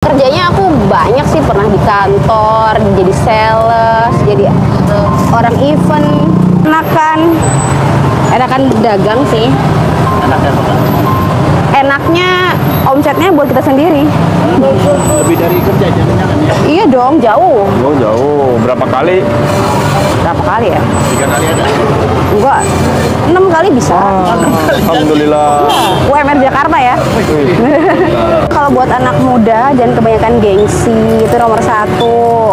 Kerjanya aku banyak sih, pernah di kantor, jadi sales, jadi orang event. Enakan dagang sih. Enaknya apa? Enaknya omsetnya buat kita sendiri. Lebih dari kerja jangan-jangan ya? Iya dong, jauh. Oh jauh, berapa kali? Berapa kali ya? 3 kali ada? Enggak, 6 kali bisa. Alhamdulillah. UMR Jakarta ya. Kalau buat anak muda jangan kebanyakan gengsi, itu nomor 1.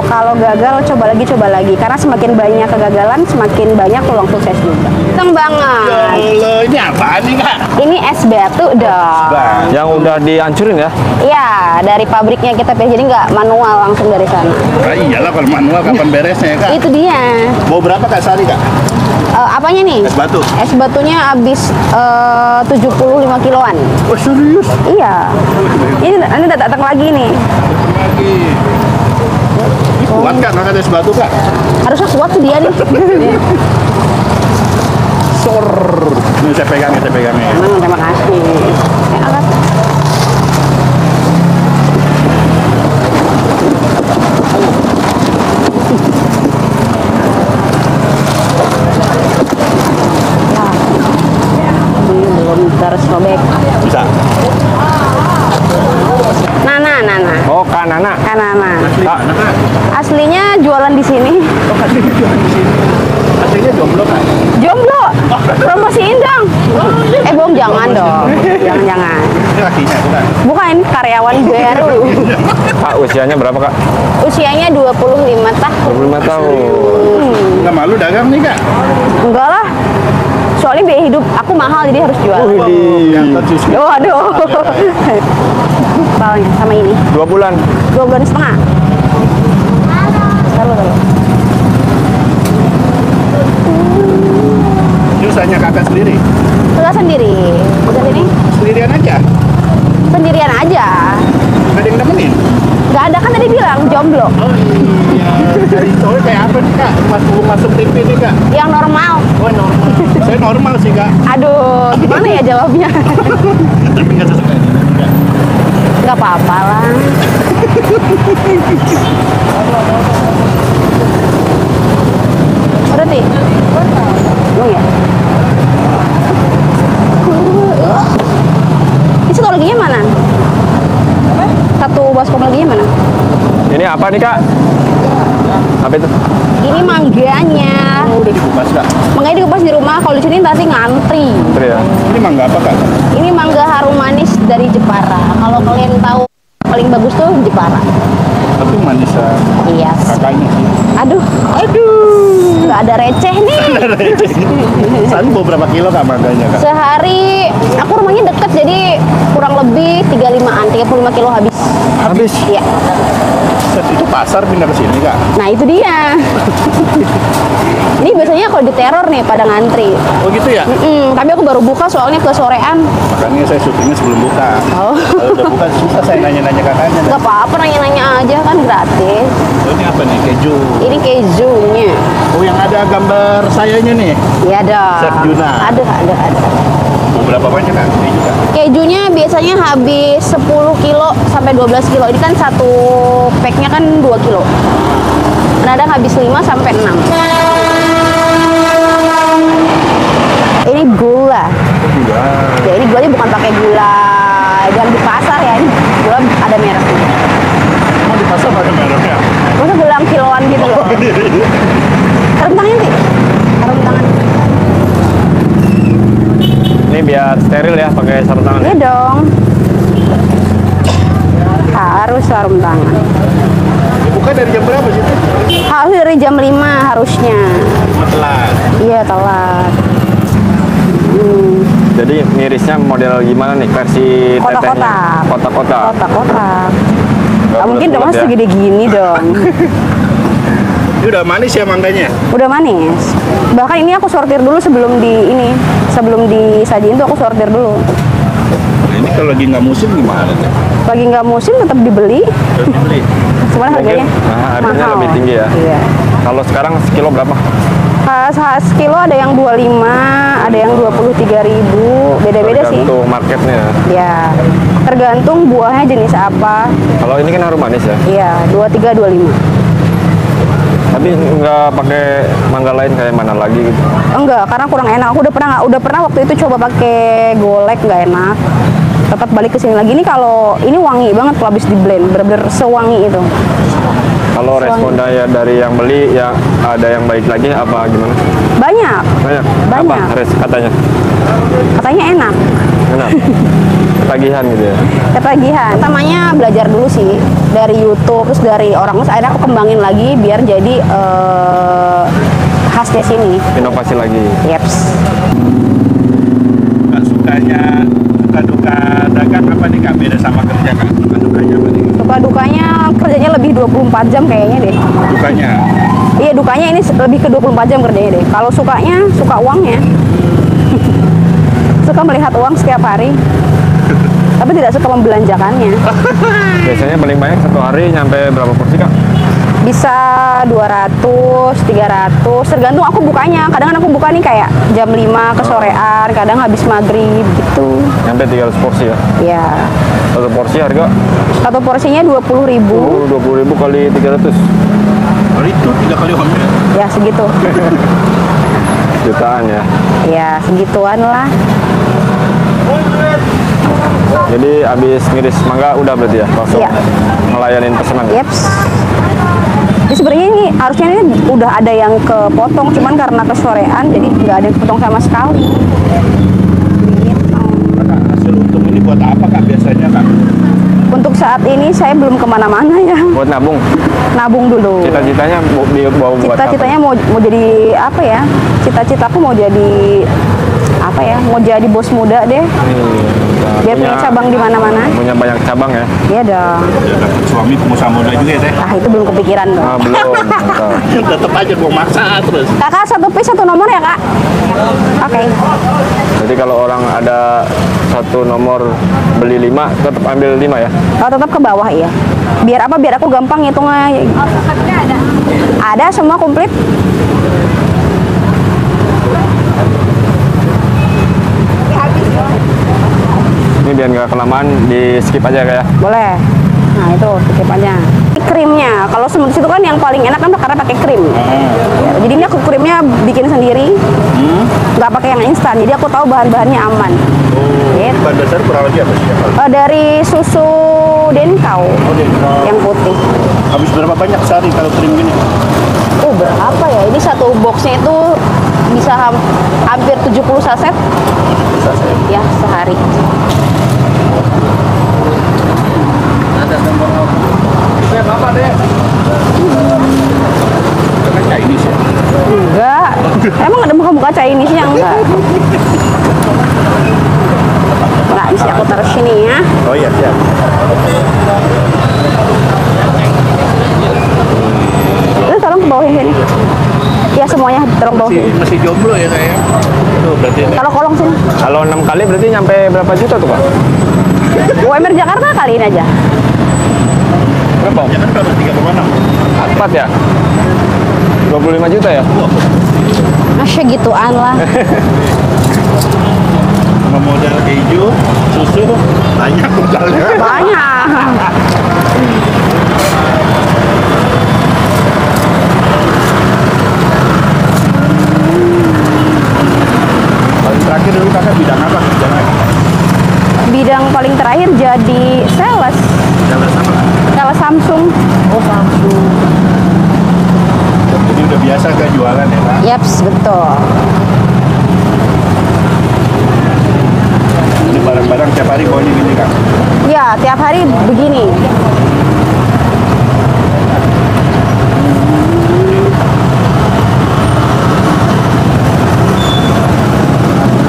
Kalau gagal coba lagi, karena semakin banyak kegagalan semakin banyak peluang sukses juga. Seneng banget. Loh, ini apaan nih Kak? Ini es batu dong. Yang udah dihancurin ya? Iya, dari pabriknya kita pilih, jadi nggak manual langsung dari sana. Nah, iyalah kalau manual kapan beresnya ya Kak? Itu dia. Mau berapa Kak sehari Kak? Apanya nih? Es batu? Es batunya habis 75 kiloan. Oh serius? Iya. Ini nanti datang lagi nih. Lagi. Ini kuat Kak makan es batu Kak? Harusnya kuat tuh dia nih. Sor. Ini saya pegang ya. Terima kasih. Angkat. Belum tersobek. Bisa. Nana. Oh, Kanana. Kanana. Kak, Aslinya jualan di sini. Oh aslinya jualan di sini. Aslinya jomblo Kak? Jomblo. Promosiin dong. Bohong, jangan dong. Jangan. Ini lakinya bukan? Bukan, karyawan baru. Kak, usianya berapa Kak? Usianya 25 tahun. 25 tahun. Nggak malu dagang nih Kak? Enggak lah. Soalnya biaya hidup aku mahal, jadi harus jual. Kantor susu. Waduh. Soalnya sama ini 2 bulan. 2 bulan setengah. Taruh. Ini usahanya Kakak sendiri? Udah sendiri. Udah sini? Sendirian aja? Sendirian aja. Nggak ada yang nemenin? Gak ada, kan tadi bilang jomblo. Oh iya. Dari cowok kayak apa nih Kak? Masuk TV nih Kak? Yang normal. Oh normal. Saya normal sih Kak. Aduh, gimana ya jawabnya? Tapi nggak sesuai. Gak apa-apa lah. Berarti? Oh ya. Ini satu laginya mana? Satu baskom laginya mana? Ini apa nih Kak? Apa itu? Ini mangganya. Oh, udah dikupas Kak? Mangganya dikupas di rumah, kalau di sini nanti ngantri. Putri ya? Ini mangga apa Kak? Ini mangga harum manis dari Jepara. Kalau kalian tahu paling bagus tuh Jepara. Tapi manisan Iya. kakaknya sih. Aduh, nggak ada receh nih. Sehari bawa berapa kilo Kak mangganya Kak? Sehari, aku rumahnya deket, jadi kurang lebih 35 kilo habis. Habis? Iya. Itu pasar pindah ke sini Kak? Nah itu dia. Ini biasanya kalau diteror nih pada ngantri. Oh gitu ya? Tapi aku baru buka soalnya ke sorean. Makanya saya syutingnya sebelum buka. Oh. Kalau udah buka susah saya nanya-nanya kakaknya. Gak apa-apa, nanya-nanya aja kan gratis. Oh, ini apa nih? Keju. Ini kejunya. Oh yang ada gambar sayanya nih? Iya dong. Chef Juna. Ada. Mau berapa banyak Kak? Keju Kak? Kejunya biasanya habis 10 kilo sampai 12 kilo. Ini kan satu packnya kan 2 kilo. Kadang habis 5 sampai 6. Ini gula. Gula. Ya ini gulanya bukan pakai gula yang di pasar ya. Ini gula ada mereknya. Mau di pasar ada mereknya? Masa gula yang kiloan gitu loh. Sarung tangan sih. Sarung tangan. Ini biar steril ya pakai sarung tangan. Iya dong. Harus sarung tangan. Buka dari jam berapa sih? Harus dari jam 5 harusnya. Telat. Iya telat. Jadi mirisnya model gimana nih versi tetehnya? Kotak-kotak. Kotak-kotak. Kotak-kotak. Nggak mungkin dong, bulat-bulat mas ya? segede gini dong. Ini udah manis ya mangganya? Udah manis. Bahkan ini aku sortir dulu sebelum disajiin tuh aku sortir dulu. Nah, ini kalau lagi nggak musim gimana nih? Lagi nggak musim tetap dibeli. Terus dibeli. Cuman harganya Mungkin, harganya mahal. lebih tinggi ya? Iya. Kalau sekarang sekilo berapa? Sekilo ada yang 25, ada yang 23.000, beda-beda sih. Tergantung marketnya. Ya, tergantung buahnya jenis apa. Kalau ini kan harum manis ya. Iya, 23, 25. Tapi nggak pakai mangga lain kayak mana lagi gitu. Enggak, karena kurang enak. Aku udah pernah waktu itu coba pakai golek, nggak enak. Tetap balik ke sini lagi. Ini kalau ini wangi banget kalau habis di blend, bener-bener sewangi itu. Kalau responnya ya dari yang beli ya ada yang baik lagi apa gimana? Banyak. Banyak. Banyak. Apa katanya? Katanya enak. Enak. Ketagihan gitu ya. Ketagihan. Pertamanya belajar dulu sih dari YouTube, terus dari orang, terus akhirnya aku kembangin lagi biar jadi khasnya sini. Inovasi lagi. Yeps. Kak, suka duka dagang apa nih Kak? Beda sama kerja Kak? Suka dukanya apa nih? Suka dukanya kerjanya lebih 24 jam kayaknya deh. Dukanya? Iya, dukanya ini lebih ke 24 jam kerjanya deh. Kalau sukanya, suka uangnya. Suka melihat uang setiap hari. Tapi tidak suka membelanjakannya. Biasanya paling banyak satu hari nyampe berapa porsi Kak? Bisa 200, 300, tergantung aku bukanya. Kadang aku buka nih kayak jam 5 ke sorean, kadang habis maghrib gitu. Nyampe 300 porsi ya? Ya, Satu porsi harga? satu porsinya 20.000. 20.000 kali 300 Kalau itu 3 kali omset. Ya segitu. jutaan ya. Ya segituan lah. Jadi habis ngiris mangga udah berarti ya langsung Iya. ngelayanin pesanan ya? Yeps. Jadi sebenarnya ini harusnya ini udah ada yang kepotong, cuman karena kesorean jadi nggak ada yang kepotong sama sekali. Gitu. Kak, hasil untung ini buat apa Kak biasanya Kak? Untuk saat ini saya belum kemana-mana ya. Buat nabung. Nabung dulu. Cita-citanya dibawa buat Cita-citanya mau jadi apa ya? Cita-citaku mau jadi apa ya? Mau jadi bos muda deh. Biar punya cabang di mana-mana. Punya banyak cabang ya? Iya dong. Ya dapat suami pengusaha muda juga ya Teh? Ah itu belum kepikiran dong. Ah, belum. Mantap. Tetep aja gua maksa terus. Kakak satu piece satu nomor ya kak? Oke. Jadi kalau orang ada satu nomor beli 5 tetap ambil 5 ya? Oh tetap ke bawah ya. Biar apa? Biar aku gampang ngitungnya. Ada. Ada semua komplit. Ini biar nggak kelamaan di skip aja kayak. Boleh. Nah itu skip aja. Krimnya, kalau smoothies itu kan yang paling enak kan karena pakai krim. Ya, jadi ini aku krimnya bikin sendiri, nggak pakai yang instan. Jadi aku tahu bahan-bahannya aman. Gitu. Bahan dasar kurang lebih apa sih? Dari susu Denkau yang putih. Habis berapa banyak sehari kalau krim gini? Berapa ya? Ini satu boxnya itu bisa hampir 70 saset Bisa saya. ya sehari. Ada nomor saya Bapak deh. Karena Chinese ya. Enggak. Emang ada buka-buka Chinese-nya enggak? Enggak, bisa aku taruh sini ya. Oh iya, siap. Lu tolong ke bawah sini. Ya semuanya tolong bawah sini. Masih jomblo ya saya. Itu berarti ini. Kalau kolong sini. Kalau 6 kali berarti nyampe berapa juta tuh Pak? UMR Jakarta kaliin aja. Berapa? Ya kan kalau 3,6. 4 ya? 25 juta ya? Masya gituan lah. Sama modal keju, susu, banyak modalnya. Banyak. Paling terakhir dulu kakak bidang apa? Bidang paling terakhir jadi sales. Jalan sama Kak? Sales Samsung. Oh Samsung. Jadi udah biasa gak jualan ya Kak? Yaps, betul. Ini barang-barang tiap hari bawa ini Kak? Ya, tiap hari begini.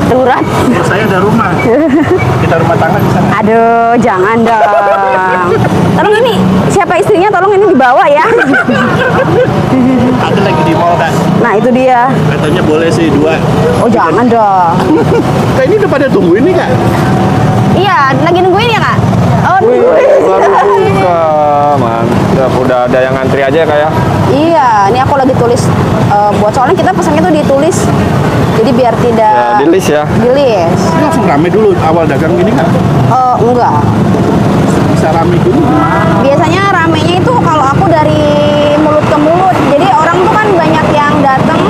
Darurat. Oh, saya ada rumah. Kita rumah tangga di sana. Aduh, jangan dong. Tolong ini, siapa istrinya tolong ini dibawa ya. Ada lagi di mall Kak. Nah, itu dia. Katanya boleh sih 2. Oh, jangan dong. Kak ini udah pada tungguin nih Kak? Iya, lagi nungguin ya, Kak? Oh, Wih, nungguin. baru buka. Mantap. udah ada yang ngantri aja ya Kak ya? Iya, ini aku lagi tulis buat soalnya kita pesannya tuh ditulis. Jadi biar tidak Ya, di list ya. di list. Ini langsung rame dulu awal dagang gini nggak? Enggak. Bisa rame dulu. Biasanya ramenya itu kalau aku dari mulut ke mulut. Jadi orang tuh kan banyak yang datang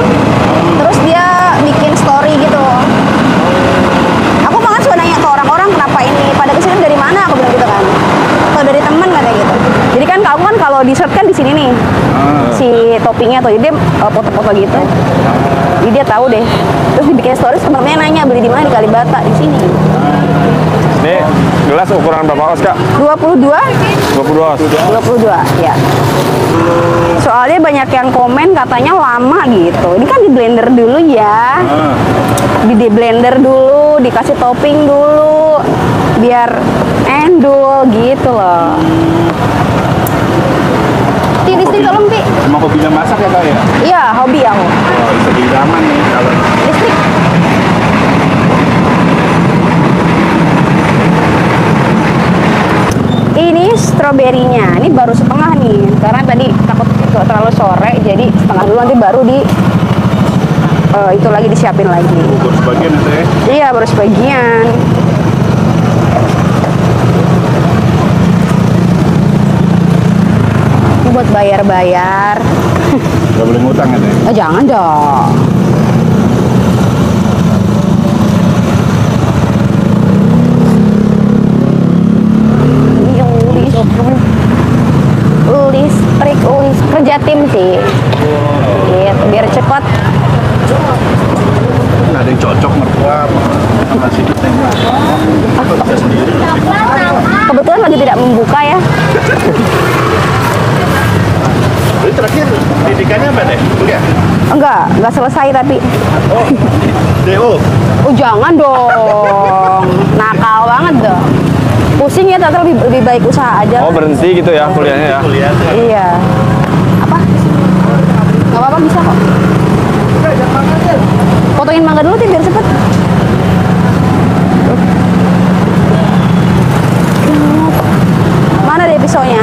terus dia bikin story gitu. Aku banget suka nanya ke orang-orang kenapa ini pada kesini dari mana, aku bilang gitu kan. Atau dari teman katanya gitu. Jadi kan kamu kan kalau di search kan di sini nih si toppingnya tuh, jadi dia foto-foto gitu. Jadi dia tahu deh. Terus dibikin story, temennya nanya beli di mana, di Kalibata di sini. Ini gelas ukuran berapa os Kak? 22 22 os. 22 ya. Soalnya banyak yang komen katanya lama gitu. Ini kan di blender dulu ya. Di blender dulu, dikasih topping dulu biar endul gitu loh. Di listrik tolong Pi. Cuma hobinya masak ya Kak ya? Iya, hobi aku. Oh, bisa diraman nih kalau Listrik. Ini stroberinya, ini baru setengah nih, karena tadi takut terlalu sore, jadi setengah dulu nanti baru di itu lagi disiapin lagi. baru sebagian itu ya. Iya, baru sebagian. Ini buat bayar-bayar. Nggak boleh ngutang ya? Oh, jangan dong. Listrik kerja tim sih gitu biar cepat. Ada yang cocok mertua sama si Duteng. Bisa sendiri. Kebetulan lagi tidak membuka ya. Jadi terakhir pendidikannya apa deh? Kuliah? Enggak selesai tapi. Oh, DO. Oh jangan dong, nakal banget dong. Pusing ya, ternyata lebih baik usaha aja. Oh berhenti gitu ya kuliahnya ya? Kuliahnya. Iya. Apa? Gak apa-apa bisa kok. Potongin mangga dulu sih biar cepet. Mana deh pisaunya?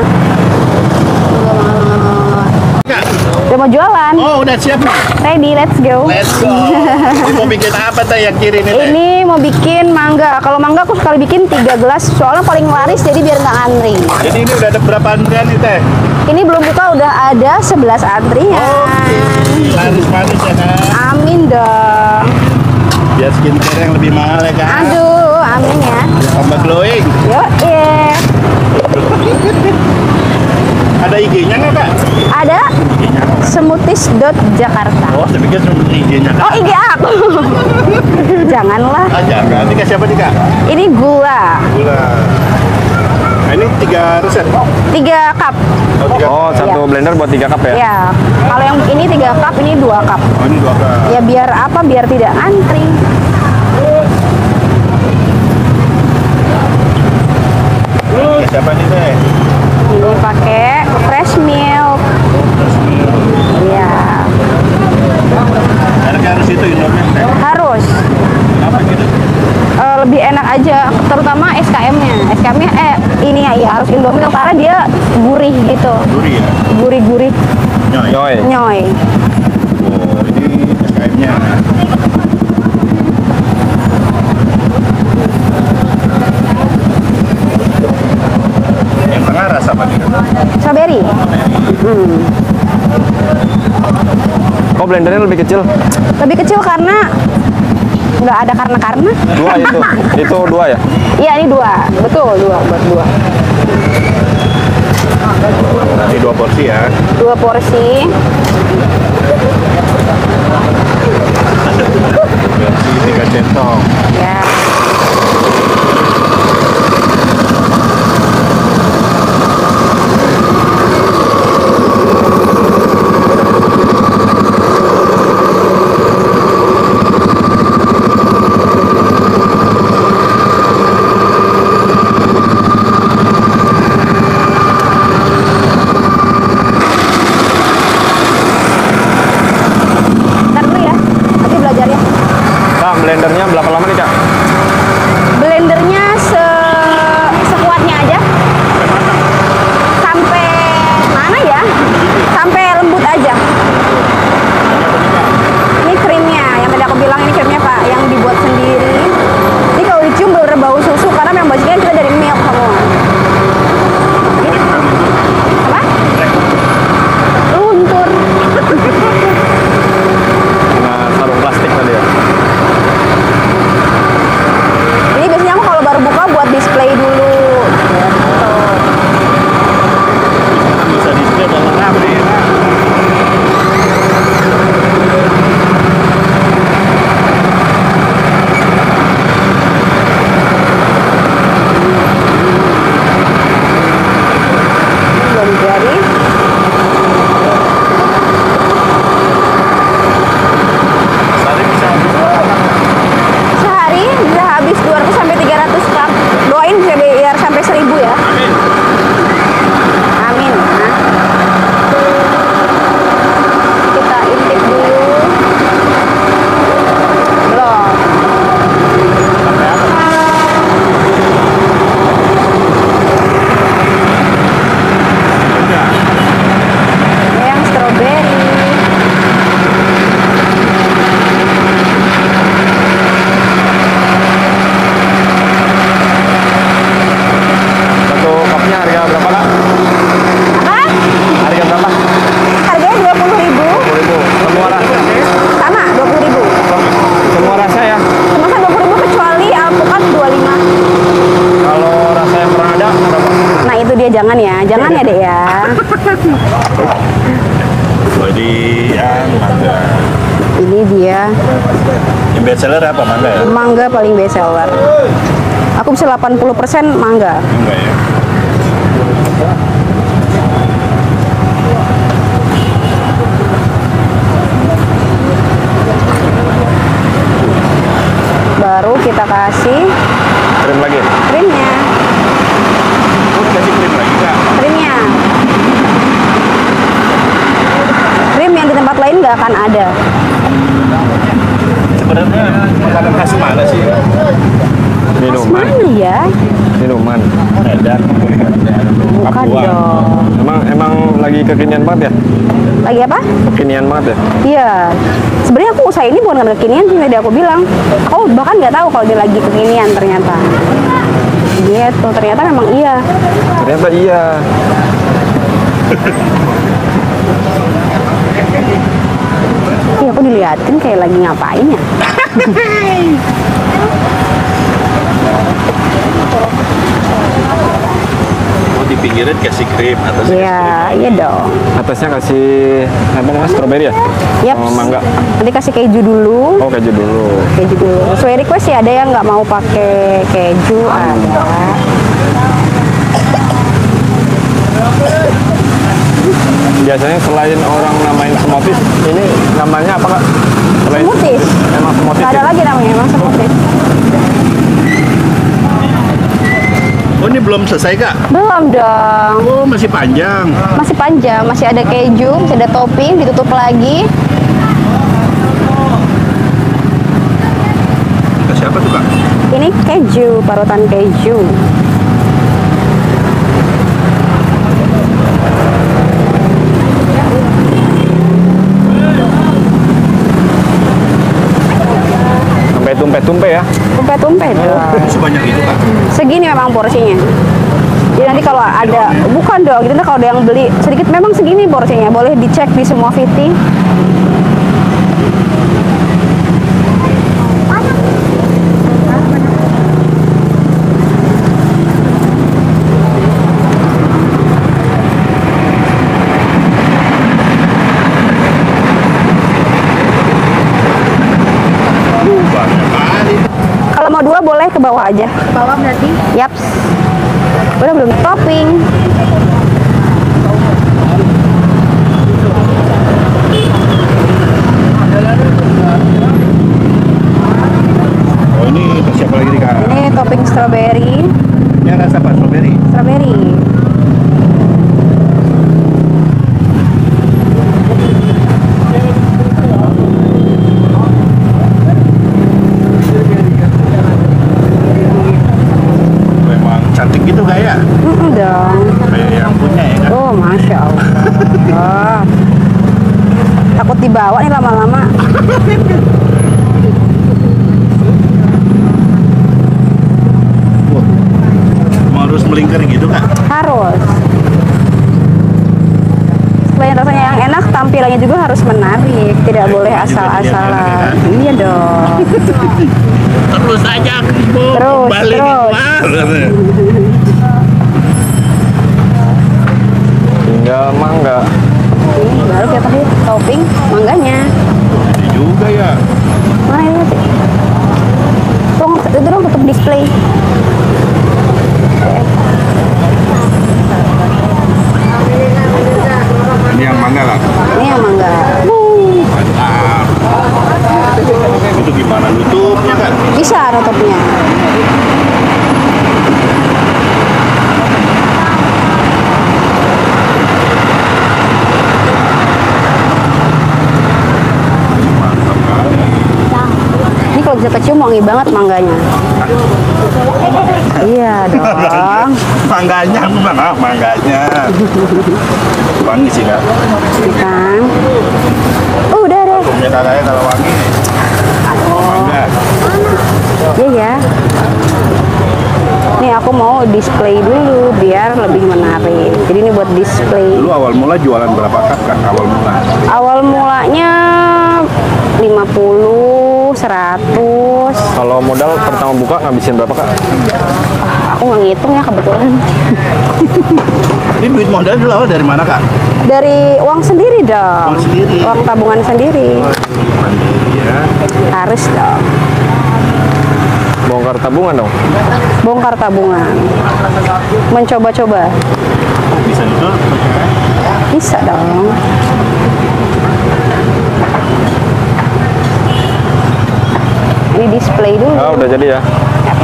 Udah mau jualan. Oh, udah siap nih. Ready, let's go. Let's go. Ini mau bikin apa teh yang kiri ini teh? Ini mau bikin mangga. Kalau mangga aku sekali bikin 3 gelas. Soalnya paling laris jadi biar nggak antri. Jadi ini udah ada berapa antrian nih teh? Ini belum buka udah ada 11 antrian. Laris manis ya kan? Amin dong. Biar skincare yang lebih mahal ya kan? Aduh, amin ya. Tambah glowing. Yuk, Ada IG-nya nggak kak? ada smoothies.jakarta. Oh, saya pikir cuma IG-nya Oh, kak. IG aku. Janganlah. Ah, jangan. Ini kasih apa nih kak? Ini gula. Gula. Nah, ini 3 resep. 3 cup. Oh, 3. Oh satu Iya. blender buat 3 cup ya? Ya. Kalau yang ini 3 cup, ini 2 cup. Oh, ini 2 kak. Ya biar apa? Biar tidak antri. Kasih apa nih teh? Ini pakai fresh milk. Iya, Harga harus itu Indomie teh. harus. Kenapa gitu? Lebih enak aja, terutama SKM-nya. SKM-nya ini ya harus Indomilk karena dia gurih gitu. Duri ya? Gurih-gurih Nyoy. Nyoy. nyoy. Oh, ini SKM-nya. Yang tengah rasa apa nih? Strawberry. Kok blendernya lebih kecil? Lebih kecil karena nggak ada karena. 2 itu? Itu 2 ya? Iya, ini 2. Betul, 2 buat 2. Nanti 2 porsi ya. 2 porsi. Versi 3 centong. Ya. Ntar dulu ya. Nanti belajar ya. Kak blendernya berapa lama nih Kak? ya. Jadi yang mangga. Ini dia Yang best seller apa mangga ya? mangga paling best seller. Aku bisa 80% mangga. Enggak ya. Baru kita kasih Krim lagi. krimnya. Oh, kasih krim lagi Kak. Krimnya. Krim yang di tempat lain nggak akan ada. Sebenarnya makanan khas mana sih? Minuman. Mana ya? Minuman. Medan. Bukan Papua. dong. Emang lagi kekinian banget ya? Lagi apa? Kekinian banget ya? Iya. Sebenarnya aku usaha ini bukan karena kekinian sih, tadi aku bilang. Aku bahkan nggak tahu kalau dia lagi kekinian ternyata. Gitu, ternyata memang iya. Ternyata iya. Iya, aku diliatin kayak lagi ngapain ya. Oh, di pinggiran kasih krim atasnya. Iya, iya dong. Atasnya kasih apa namanya, stroberi ya? Yap. Sama mangga. Nanti kasih keju dulu. Oh, keju dulu. Keju dulu. Sesuai request ya, ada yang nggak mau pakai keju, ada. Biasanya selain orang namain smoothies, ini namanya apa Kak? Selain Smoothies. Emang smoothies. Nggak ada ya? lagi namanya, emang smoothies. Oh, ini belum selesai Kak? Belum dong. Oh, masih panjang. Masih panjang, masih ada keju, masih ada topping, ditutup lagi. Kasih apa tuh Kak? Ini keju, parutan keju. Sampai tumpe-tumpe ya? Tumpe-tumpe dong. Sebanyak itu Kak? Segini memang porsinya. Jadi nanti kalau ada, bukan dong, jadi nanti kalau ada yang beli sedikit memang segini porsinya. Boleh dicek di semua fitting. Banyak kali. Kalau mau dua boleh ke bawah aja. Bawah berarti? Yaps. Udah belum topping. Oh, ini kasih apa lagi nih Kak? Ini topping strawberry. Ini rasa apa? Strawberry? Strawberry. Memang cantik gitu Kak ya? Dong. Kayak yang punya ya Kak? Oh, masya Allah. Takut dibawa nih lama-lama. Mau harus melingkar gitu Kak? Harus. Selain rasanya yang enak, tampilannya juga harus menarik. Tidak boleh asal-asalan. Iya dong. Terus aja Bu, Terus, balik terus. Tinggal mangga. Ini baru kita kasih topping mangganya. Ini juga ya. Mana ini? Tolong, itu dong tutup display. Ini yang mangga lah. Ini yang mangga. Mantap. Itu gimana tutupnya Kak? Bisa tutupnya. Mantap kali. Ini kalau bisa kecium wangi banget mangganya. Iya dong. Mangganya mana? Mangganya. Wangi sih Kak. Kan. Udah deh. Punya kakaknya kalau wangi. Mangga. Iya ya. Nih aku mau display dulu biar lebih menarik. Jadi ini buat display. Dulu awal mula jualan berapa Kak? Awal mula. Awal mulanya 50, 100. Kalau modal pertama buka ngabisin berapa Kak? Aku nggak ngitung ya kebetulan. Ini duit modal dulu awal dari mana kak? Dari uang sendiri dong. Uang sendiri. Uang tabungan sendiri. Mandiri ya. Harus dong. Bongkar tabungan dong. Bongkar tabungan. Mencoba-coba. Bisa itu? Bisa dong. Ini display dulu. Ah, udah jadi ya.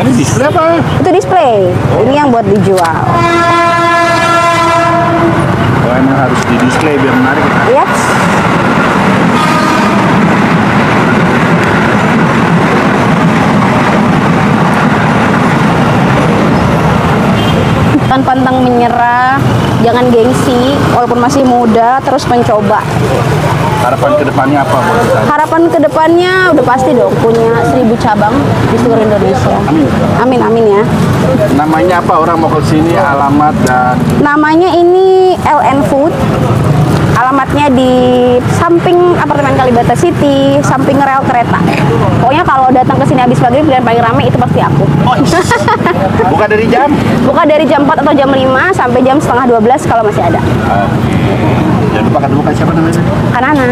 Ini display apa? Itu display. Ini yang buat dijual. Oh emang harus di display biar menarik. Yes. Jangan pantang menyerah, jangan gengsi, walaupun masih muda, terus mencoba. Harapan kedepannya apa buat kita? Harapan kedepannya udah pasti dong punya 1000 cabang di seluruh Indonesia. Amin, amin ya. Namanya apa, orang mau ke sini, alamat dan Namanya ini LN Food. Alamatnya di samping apartemen Kalibata City, samping rel kereta. Pokoknya kalau datang ke sini habis maghrib dan paling rame itu pasti aku. buka dari jam? Buka dari jam 4 atau jam 5 sampai jam setengah 12 kalau masih ada. Jangan lupa ketemu kak siapa namanya? Kanana.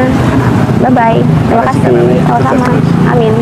Bye bye. Terima kasih. Kanana. Sama-sama. Amin.